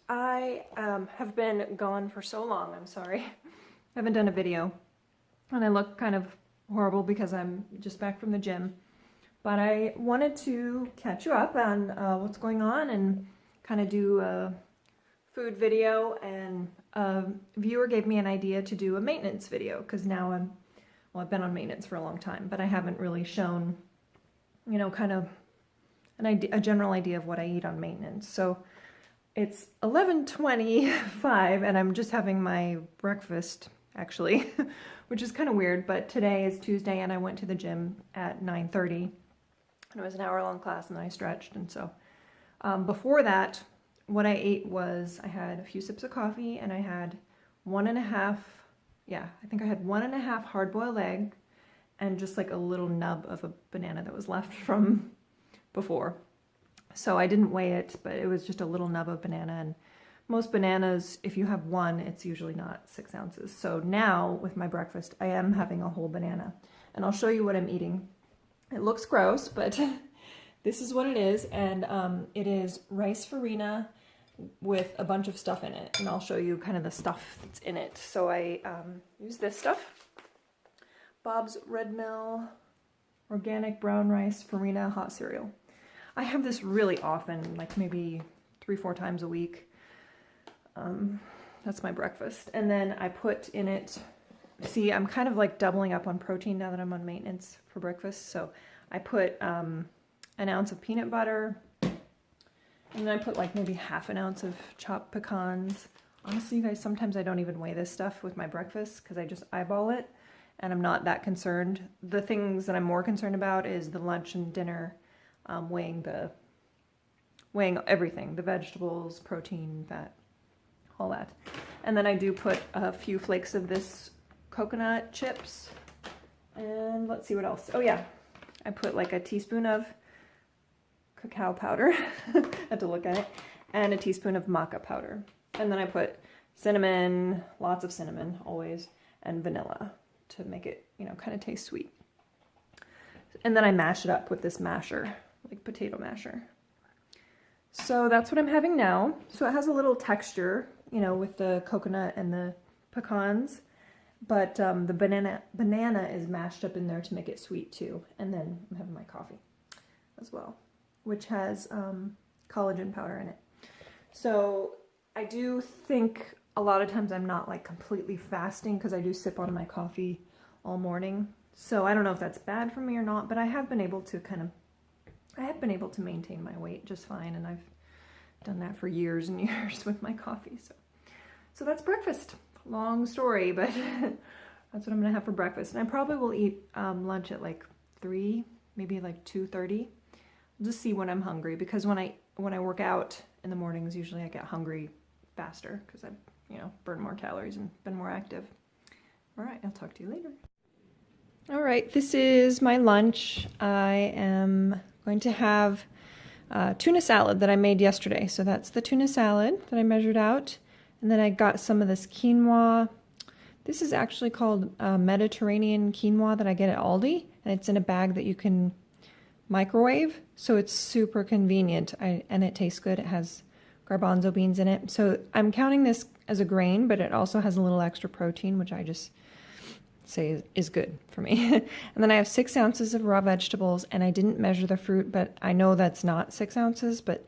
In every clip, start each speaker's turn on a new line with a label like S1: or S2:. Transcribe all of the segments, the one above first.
S1: I have been gone for so long, I'm sorry. I haven't done a video, and I look kind of horrible because I'm just back from the gym. But I wanted to catch you up on what's going on and kind of do a food video, and a viewer gave me an idea to do a maintenance video because now I've been on maintenance for a long time, but I haven't really shown, you know, kind of a general idea of what I eat on maintenance. So it's 11:25 and I'm just having my breakfast actually, which is kind of weird, but today is Tuesday and I went to the gym at 9:30 and it was an hour-long class and then I stretched. And so before that, what I ate was I had a few sips of coffee and I had I think I had 1.5 hard-boiled egg and just like a little nub of a banana that was left from before. So I didn't weigh it, but it was just a little nub of banana, and most bananas, if you have one, it's usually not 6 ounces. So now with my breakfast, I am having a whole banana, and I'll show you what I'm eating. It looks gross, but this is what it is, and it is rice farina with a bunch of stuff in it, and I'll show you kind of the stuff that's in it. So I use this stuff, Bob's Red Mill Organic Brown Rice Farina Hot Cereal. I have this really often, like maybe 3-4 times a week. That's my breakfast. And then I put in it, see, I'm kind of like doubling up on protein now that I'm on maintenance for breakfast. So I put an ounce of peanut butter, and then I put like maybe 1/2 ounce of chopped pecans. Honestly, you guys, sometimes I don't even weigh this stuff with my breakfast because I just eyeball it, and I'm not that concerned. The things that I'm more concerned about is the lunch and dinner, weighing everything, the vegetables, protein, fat, all that. And then I do put a few flakes of this coconut chips, and let's see what else. Oh yeah, I put like a teaspoon of cacao powder, I had to look at it, and a teaspoon of maca powder. And then I put cinnamon, lots of cinnamon always, and vanilla to make it, you know, kind of taste sweet. And then I mash it up with this masher, like potato masher. So that's what I'm having now. So it has a little texture, you know, with the coconut and the pecans, but the banana is mashed up in there to make it sweet too. And then I'm having my coffee as well, which has collagen powder in it. So I do think a lot of times I'm not like completely fasting because I do sip on my coffee all morning. So I don't know if that's bad for me or not, but I have been able to maintain my weight just fine, and I've done that for years and years with my coffee. So that's breakfast. Long story, but that's what I'm gonna have for breakfast. And I probably will eat lunch at like 3, maybe like 2:30. I'll just see when I'm hungry, because when I work out in the mornings, usually I get hungry faster because I've, you know, burned more calories and been more active. All right, I'll talk to you later. All right, this is my lunch. I am going to have tuna salad that I made yesterday. So that's the tuna salad that I measured out. And then I got some of this quinoa. This is actually called Mediterranean quinoa that I get at Aldi. And it's in a bag that you can microwave. So it's super convenient, and it tastes good. It has garbanzo beans in it. So I'm counting this as a grain, but it also has a little extra protein, which I just say is good for me. And then I have 6 ounces of raw vegetables, and I didn't measure the fruit, but I know that's not 6 ounces, but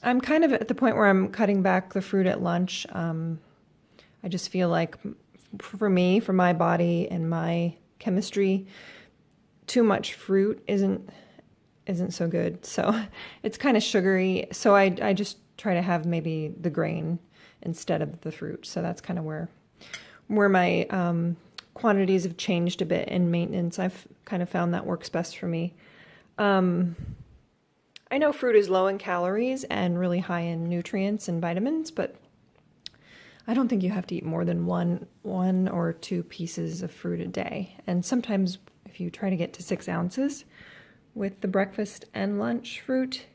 S1: I'm kind of at the point where I'm cutting back the fruit at lunch. I just feel like for me, for my body and my chemistry, too much fruit isn't so good. So it's kind of sugary. So I just try to have maybe the grain instead of the fruit. So that's kind of where my quantities have changed a bit in maintenance. I've kind of found that works best for me. I know fruit is low in calories and really high in nutrients and vitamins, but I don't think you have to eat more than one or 2 pieces of fruit a day. And sometimes if you try to get to 6 ounces with the breakfast and lunch fruit,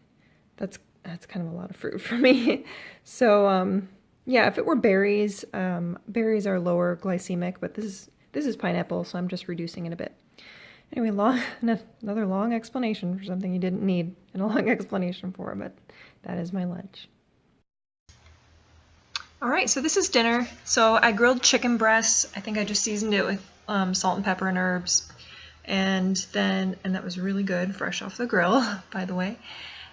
S1: that's kind of a lot of fruit for me. So yeah, if it were berries, berries are lower glycemic, but this is pineapple, so I'm just reducing it a bit. Anyway, another long explanation for something you didn't need and a long explanation for, but that is my lunch. Alright, so this is dinner. So I grilled chicken breasts. I think I just seasoned it with salt and pepper and herbs. And that was really good, fresh off the grill, by the way.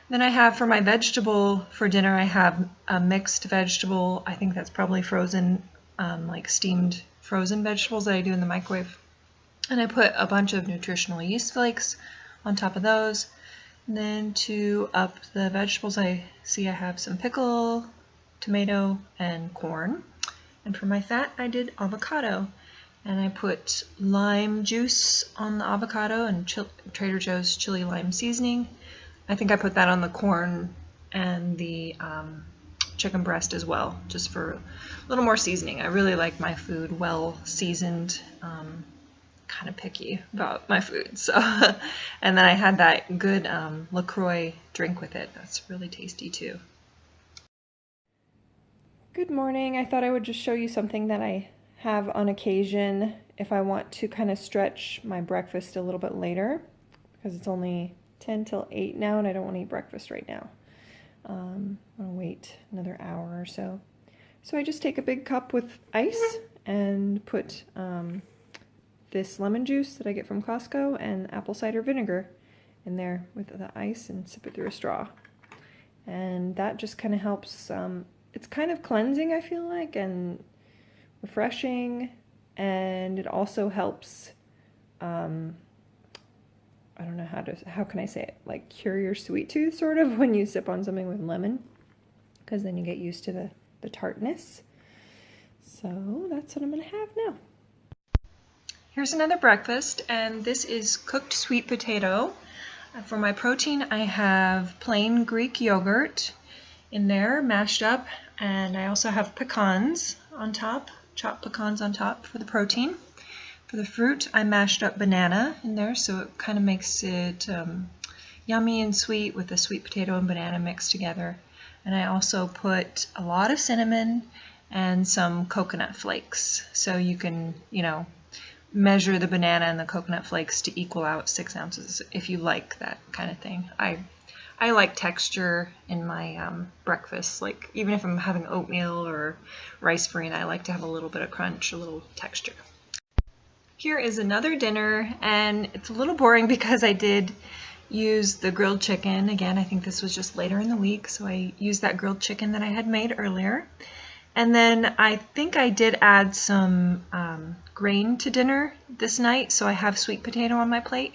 S1: Then I have for my vegetable for dinner, I have a mixed vegetable. I think that's probably frozen, like steamed frozen vegetables that I do in the microwave. And I put a bunch of nutritional yeast flakes on top of those. And then to up the vegetables, I have some pickle, tomato, and corn. And for my fat, I did avocado. And I put lime juice on the avocado and Trader Joe's chili lime seasoning. I think I put that on the corn and the chicken breast as well, just for a little more seasoning. I really like my food well seasoned. Kind of picky about my food, so and then I had that good LaCroix drink with it. That's really tasty too. Good morning. I thought I would just show you something that I have on occasion if I want to kind of stretch my breakfast a little bit later, because it's only 10 till 8 now and I don't want to eat breakfast right now. I'm going to wait another hour or so. So I just take a big cup with ice and put this lemon juice that I get from Costco and apple cider vinegar in there with the ice and sip it through a straw. And that just kind of helps, it's kind of cleansing, I feel like, and refreshing, and it also helps, I don't know how can I say it, like cure your sweet tooth sort of when you sip on something with lemon, because then you get used to the tartness. So that's what I'm going to have now. Here's another breakfast, and this is cooked sweet potato. For my protein, I have plain Greek yogurt in there, mashed up, and I also have pecans on top, chopped pecans on top for the protein. For the fruit, I mashed up banana in there, so it kind of makes it yummy and sweet with the sweet potato and banana mixed together. And I also put a lot of cinnamon and some coconut flakes, so you can, measure the banana and the coconut flakes to equal out 6 ounces if you like that kind of thing. I like texture in my breakfast, like even if I'm having oatmeal or rice bran, I like to have a little bit of crunch, a little texture. Here is another dinner, and it's a little boring because I did use the grilled chicken. Again, I think this was just later in the week, so I used that grilled chicken that I had made earlier. And then I think I did add some grain to dinner this night, so I have sweet potato on my plate.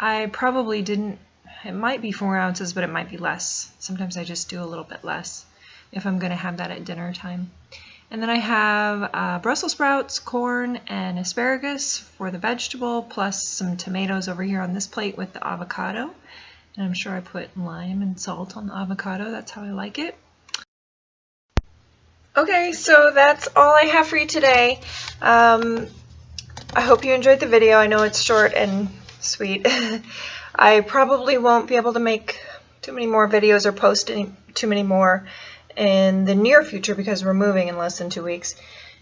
S1: I probably didn't, it might be 4 ounces, but it might be less. Sometimes I just do a little bit less if I'm going to have that at dinner time. And then I have Brussels sprouts, corn, and asparagus for the vegetable, plus some tomatoes over here on this plate with the avocado. And I'm sure I put lime and salt on the avocado. That's how I like it. Okay, so that's all I have for you today. I hope you enjoyed the video. I know it's short and sweet. I probably won't be able to make too many more videos or post too many more in the near future because we're moving in less than 2 weeks,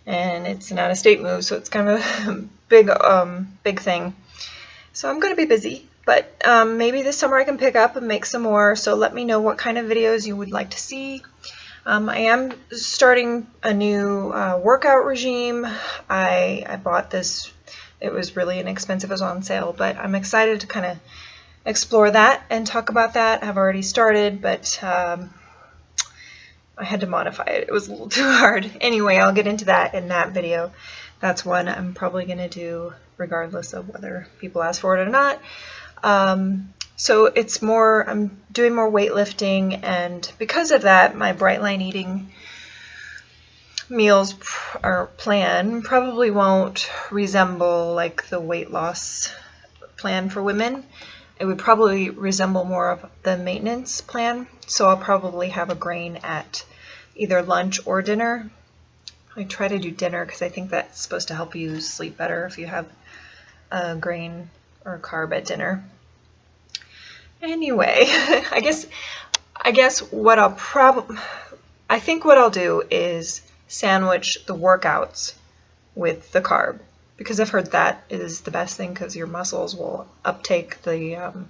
S1: and it's an out-of-state move, so it's kind of a big thing. So I'm going to be busy, but maybe this summer I can pick up and make some more. So let me know what kind of videos you would like to see. I am starting a new workout regime. I bought this. It was really inexpensive. It was on sale, but I'm excited to kind of explore that and talk about that. I've already started, but I had to modify it. It was a little too hard. Anyway, I'll get into that in that video. That's one I'm probably going to do regardless of whether people ask for it or not. So it's more, I'm doing more weightlifting, and because of that, my Bright Line eating meals or plan probably won't resemble like the weight loss plan for women. It would probably resemble more of the maintenance plan. So I'll probably have a grain at either lunch or dinner. I try to do dinner because I think that's supposed to help you sleep better if you have a grain or a carb at dinner. Anyway, I guess what I think what I'll do is sandwich the workouts with the carb, because I've heard that is the best thing, because your muscles will uptake the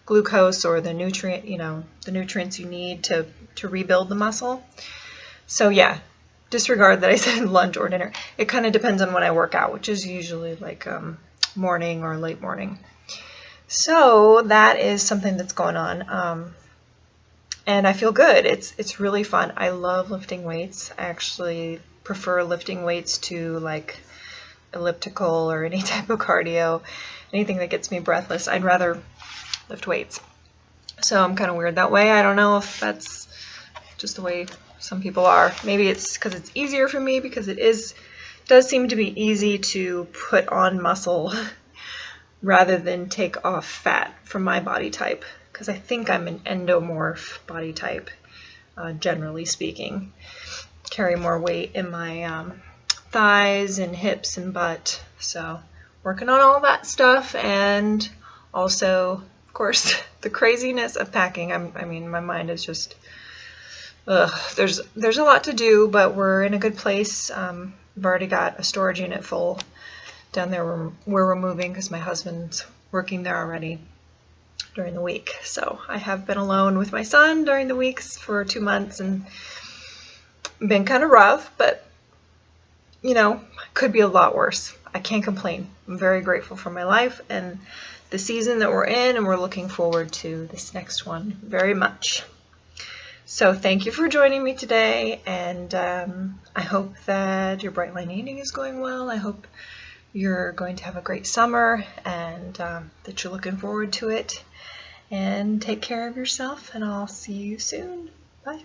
S1: glucose or the nutrient, the nutrients you need to rebuild the muscle. So yeah, disregard that I said lunch or dinner. It kind of depends on when I work out, which is usually like morning or late morning. So that is something that's going on. And I feel good. It's really fun. I love lifting weights. I actually prefer lifting weights to like elliptical or any type of cardio, anything that gets me breathless. I'd rather lift weights. So I'm kind of weird that way. I don't know if that's just the way some people are. Maybe it's because it's easier for me, because does seem to be easy to put on muscle rather than take off fat from my body type, because I think I'm an endomorph body type, generally speaking. Carry more weight in my thighs and hips and butt, so working on all that stuff, and also, of course, the craziness of packing. I mean, my mind is just, there's a lot to do, but we're in a good place. We've already got a storage unit full down there where we're moving, because my husband's working there already during the week. So I have been alone with my son during the weeks for 2 months, and been kind of rough, but you know, could be a lot worse. I can't complain. I'm very grateful for my life and the season that we're in, and we're looking forward to this next one very much. So thank you for joining me today, and I hope that your Bright Line Eating is going well. I hope you're going to have a great summer, and that you're looking forward to it. And take care of yourself, and I'll see you soon. Bye.